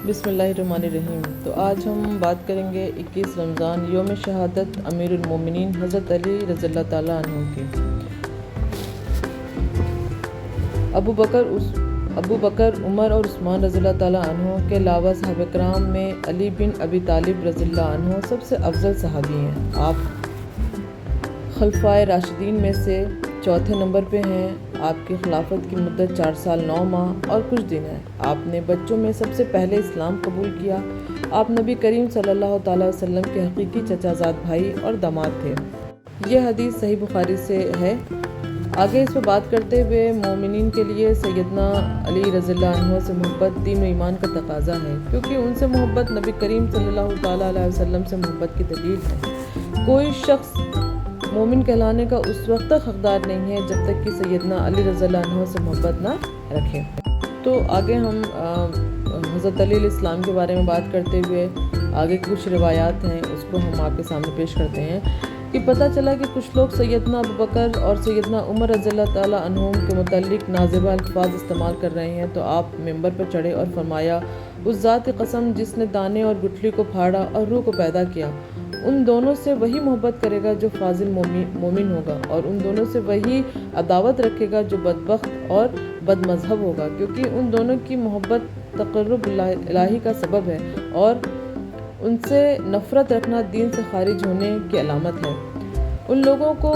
بسم اللہ الرحمن الرحیم۔ تو آج ہم بات کریں گے 21 رمضان یوم شہادت امیر المومنین حضرت علی رضی اللہ تعالیٰ عنہ کی۔ ابو بکر عمر اور عثمان رضی اللہ تعالیٰ عنہ کے علاوہ صحابہ کرام میں علی بن ابی طالب رضی اللہ عنہ سب سے افضل صحابی ہیں۔ آپ خلفائے راشدین میں سے چوتھے نمبر پہ ہیں۔ آپ کی خلافت کی مدت 4 سال 9 ماہ اور کچھ دن ہے۔ آپ نے بچوں میں سب سے پہلے اسلام قبول کیا۔ آپ نبی کریم صلی اللہ تعالیٰ وسلم کے حقیقی چچا زاد بھائی اور داماد تھے۔ یہ حدیث صحیح بخاری سے ہے۔ آگے اس پہ بات کرتے ہوئے مومنین کے لیے سیدنا علی رضی اللہ عنہ سے محبت دین و ایمان کا تقاضا ہے، کیونکہ ان سے محبت نبی کریم صلی اللہ تعالیٰ علیہ وسلم سے محبت کی دلیل ہے۔ کوئی شخص مومن کہلانے کا اس وقت تک حقدار نہیں ہے جب تک کہ سیدنا علی رضی اللہ عنہ سے محبت نہ رکھے۔ تو آگے ہم حضرت علی علیہ السلام کے بارے میں بات کرتے ہوئے آگے کچھ روایات ہیں، اس کو ہم آپ کے سامنے پیش کرتے ہیں کہ پتہ چلا کہ کچھ لوگ سیدنا ابو بکر اور سیدنا عمر رضی اللہ تعالیٰ عنہم کے متعلق نازیبہ الفاظ استعمال کر رہے ہیں، تو آپ ممبر پر چڑھے اور فرمایا، اس ذات کی قسم جس نے دانے اور گٹھلی کو پھاڑا اور روح کو پیدا کیا، ان دونوں سے وہی محبت کرے گا جو فاضل مومن ہوگا، اور ان دونوں سے وہی عداوت رکھے گا جو بدبخت اور بد مذہب ہوگا، کیونکہ ان دونوں کی محبت تقرب الہی کا سبب ہے، اور ان سے نفرت رکھنا دین سے خارج ہونے کی علامت ہے۔ ان لوگوں کو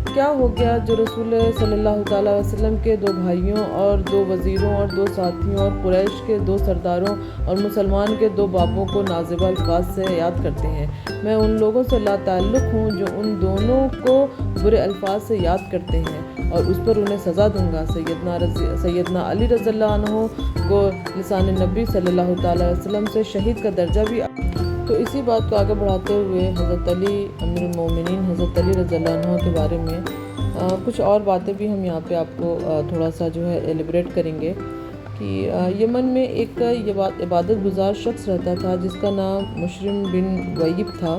کیا ہو گیا جو رسول صلی اللہ تعالیٰ وسلم کے 2 بھائیوں اور 2 وزیروں اور 2 ساتھیوں اور قریش کے 2 سرداروں اور مسلمان کے 2 باپوں کو نازیبہ الفاظ سے یاد کرتے ہیں۔ میں ان لوگوں سے لا تعلق ہوں جو ان دونوں کو برے الفاظ سے یاد کرتے ہیں، اور اس پر انہیں سزا دوں گا۔ سیدنا علی رضی اللہ عنہ کو لسان نبی صلی اللہ تعالیٰ وسلم سے شہید کا درجہ بھی۔ تو اسی بات کو آگے بڑھاتے ہوئے حضرت علی امیر المومنین حضرت علی رضی اللہ عنہ کے بارے میں کچھ اور باتیں بھی ہم یہاں پہ آپ کو تھوڑا سا جو ہے ایلیبریٹ کریں گے کہ یمن میں ایک عبادت گزار شخص رہتا تھا جس کا نام مشرم بن ویب تھا۔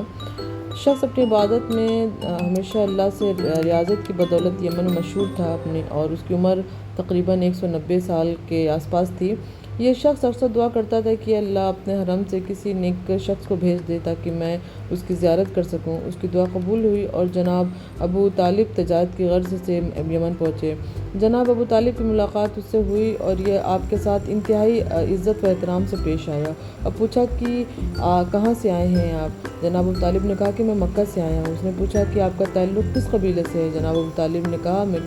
شخص اپنی عبادت میں ہمیشہ اللہ سے ریاضت کی بدولت یمن میں مشہور تھا اور اس کی عمر تقریباً 190 سال کے آس پاس تھی۔ یہ شخص اکثر دعا کرتا تھا کہ اللہ اپنے حرم سے کسی نیک شخص کو بھیج دے تاکہ میں اس کی زیارت کر سکوں۔ اس کی دعا قبول ہوئی اور جناب ابو طالب تجارت کی غرض سے یمن پہنچے۔ جناب ابو طالب کی ملاقات اس سے ہوئی اور یہ آپ کے ساتھ انتہائی عزت و احترام سے پیش آیا اور پوچھا کہ کہاں سے آئے ہیں آپ؟ جناب ابو طالب نے کہا کہ میں مکہ سے آیا ہوں۔ اس نے پوچھا کہ آپ کا تعلق کس قبیلے سے ہے؟ جناب ابو طالب نے کہا میں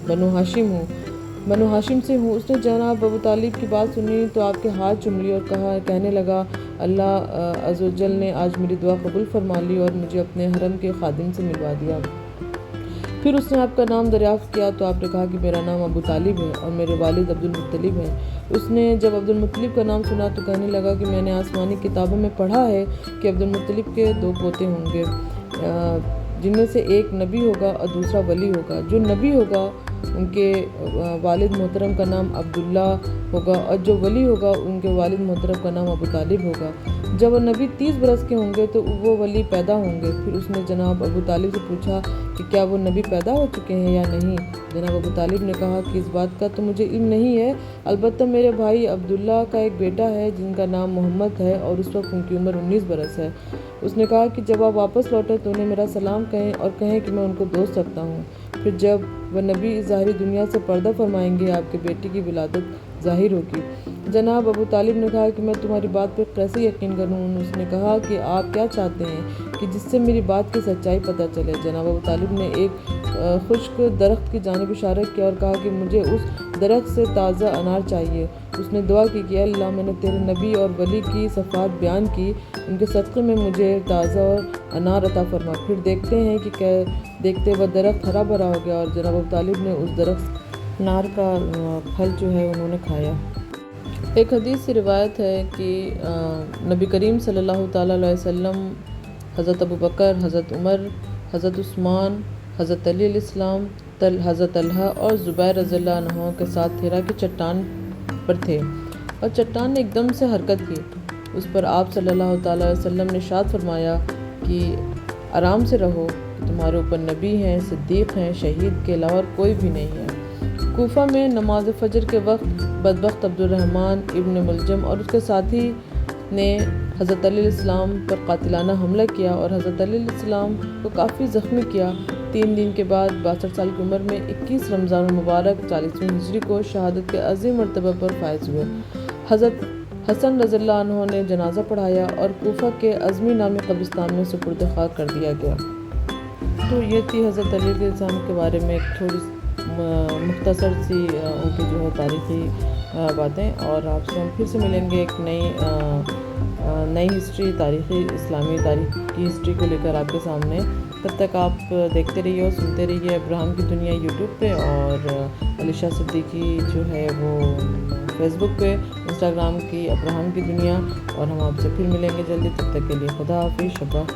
بنو ہاشم سے ہوں۔ اس نے جناب ابو طالب کی بات سنی تو آپ کے ہاتھ چوم لیے اور کہنے لگا، اللہ عز و جل نے آج میری دعا قبول فرما لی اور مجھے اپنے حرم کے خادم سے ملوا دیا۔ پھر اس نے آپ کا نام دریافت کیا تو آپ نے کہا کہ میرا نام ابو طالب ہے اور میرے والد عبد المطلب ہیں۔ اس نے جب عبد المطلب کا نام سنا تو کہنے لگا کہ میں نے آسمانی کتابوں میں پڑھا ہے کہ عبد المطلب کے 2 پوتے ہوں گے، جن میں سے ایک نبی ہوگا اور دوسرا ولی ہوگا۔ جو نبی ہوگا ان کے والد محترم کا نام عبداللہ ہوگا اور جو ولی ہوگا ان کے والد محترم کا نام ابو طالب ہوگا۔ جب وہ نبی 30 برس کے ہوں گے تو وہ ولی پیدا ہوں گے۔ پھر اس نے جناب ابو طالب سے پوچھا کہ کیا وہ نبی پیدا ہو چکے ہیں یا نہیں؟ جناب ابو طالب نے کہا کہ اس بات کا تو مجھے علم نہیں ہے، البتہ میرے بھائی عبداللہ کا ایک بیٹا ہے جن کا نام محمد ہے اور اس وقت ان کی عمر 19 برس ہے۔ اس نے کہا کہ جب آپ واپس لوٹیں تو انہیں میرا سلام کہیں اور کہیں کہ میں ان کو دوست رکھتا ہوں۔ پھر جب وہ نبی ظاہری دنیا سے پردہ فرمائیں گے آپ کے بیٹے کی ولادت ظاہر ہوگی۔ جناب ابو طالب نے کہا کہ میں تمہاری بات پر کیسے یقین کروں؟ اس نے کہا کہ آپ کیا چاہتے ہیں کہ جس سے میری بات کی سچائی پتہ چلے؟ جناب ابو طالب نے ایک خشک درخت کی جانب اشارہ کیا اور کہا کہ مجھے اس درخت سے تازہ انار چاہیے۔ اس نے دعا کی کہ اللہ میں نے تیرے نبی اور ولی کی صفات بیان کی، ان کے صدقے میں مجھے تازہ انار عطا فرما۔ پھر دیکھتے وہ درخت ہرا بھرا ہو گیا اور جناب ابو طالب نے اس درخت انار کا پھل جو ہے انہوں نے کھایا۔ ایک حدیث سے روایت ہے کہ نبی کریم صلی اللہ تعالیٰ علیہ وسلم حضرت ابو بکر، حضرت عمر، حضرت عثمان، حضرت علی علیہ السلام، حضرت طلحہ اور زبیر رضی اللہ عنہ کے ساتھ ہیرا کی چٹان پر تھے اور چٹان نے ایک دم سے حرکت کی۔ اس پر آپ صلی اللہ تعالیٰ علیہ وسلم نے ارشاد فرمایا کہ آرام سے رہو کہ تمہارے اوپر نبی ہیں، صدیق ہیں، شہید کے علاوہ کوئی بھی نہیں ہے۔ کوفہ میں نماز فجر کے وقت بدبخت عبدالرحمن ابن ملجم اور اس کے ساتھی نے حضرت علیہ السلام پر قاتلانہ حملہ کیا اور حضرت علیہ السلام کو کافی زخمی کیا۔ 3 دن کے بعد 62 سال کی عمر میں 21 رمضان المبارک 40ویں ہجری کو شہادت کے عظیم مرتبہ پر فائز ہوئے۔ حضرت حسن رضی اللہ عنہ نے جنازہ پڑھایا اور کوفہ کے عظمی نامی قبرستان میں سپرد خاک کر دیا گیا۔ تو یہ تھی حضرت علی علیہ السلام کے بارے میں ایک تھوڑی مختصر سی ان کی جو ہے تاریخی باتیں، اور آپ سے ہم پھر سے ملیں گے ایک نئی ہسٹری، تاریخی اسلامی تاریخ کی ہسٹری کو لے کر آپ کے سامنے۔ تب تک آپ دیکھتے رہیے اور سنتے رہیے ابراہم کی دنیا یوٹیوب پہ، اور علی شاہ صدیقی جو ہے وہ فیس بک پہ، انسٹاگرام کی ابراہم کی دنیا، اور ہم آپ سے پھر ملیں گے جلدی۔ تب تک کے لیے خدا حافظ، شب بخیر۔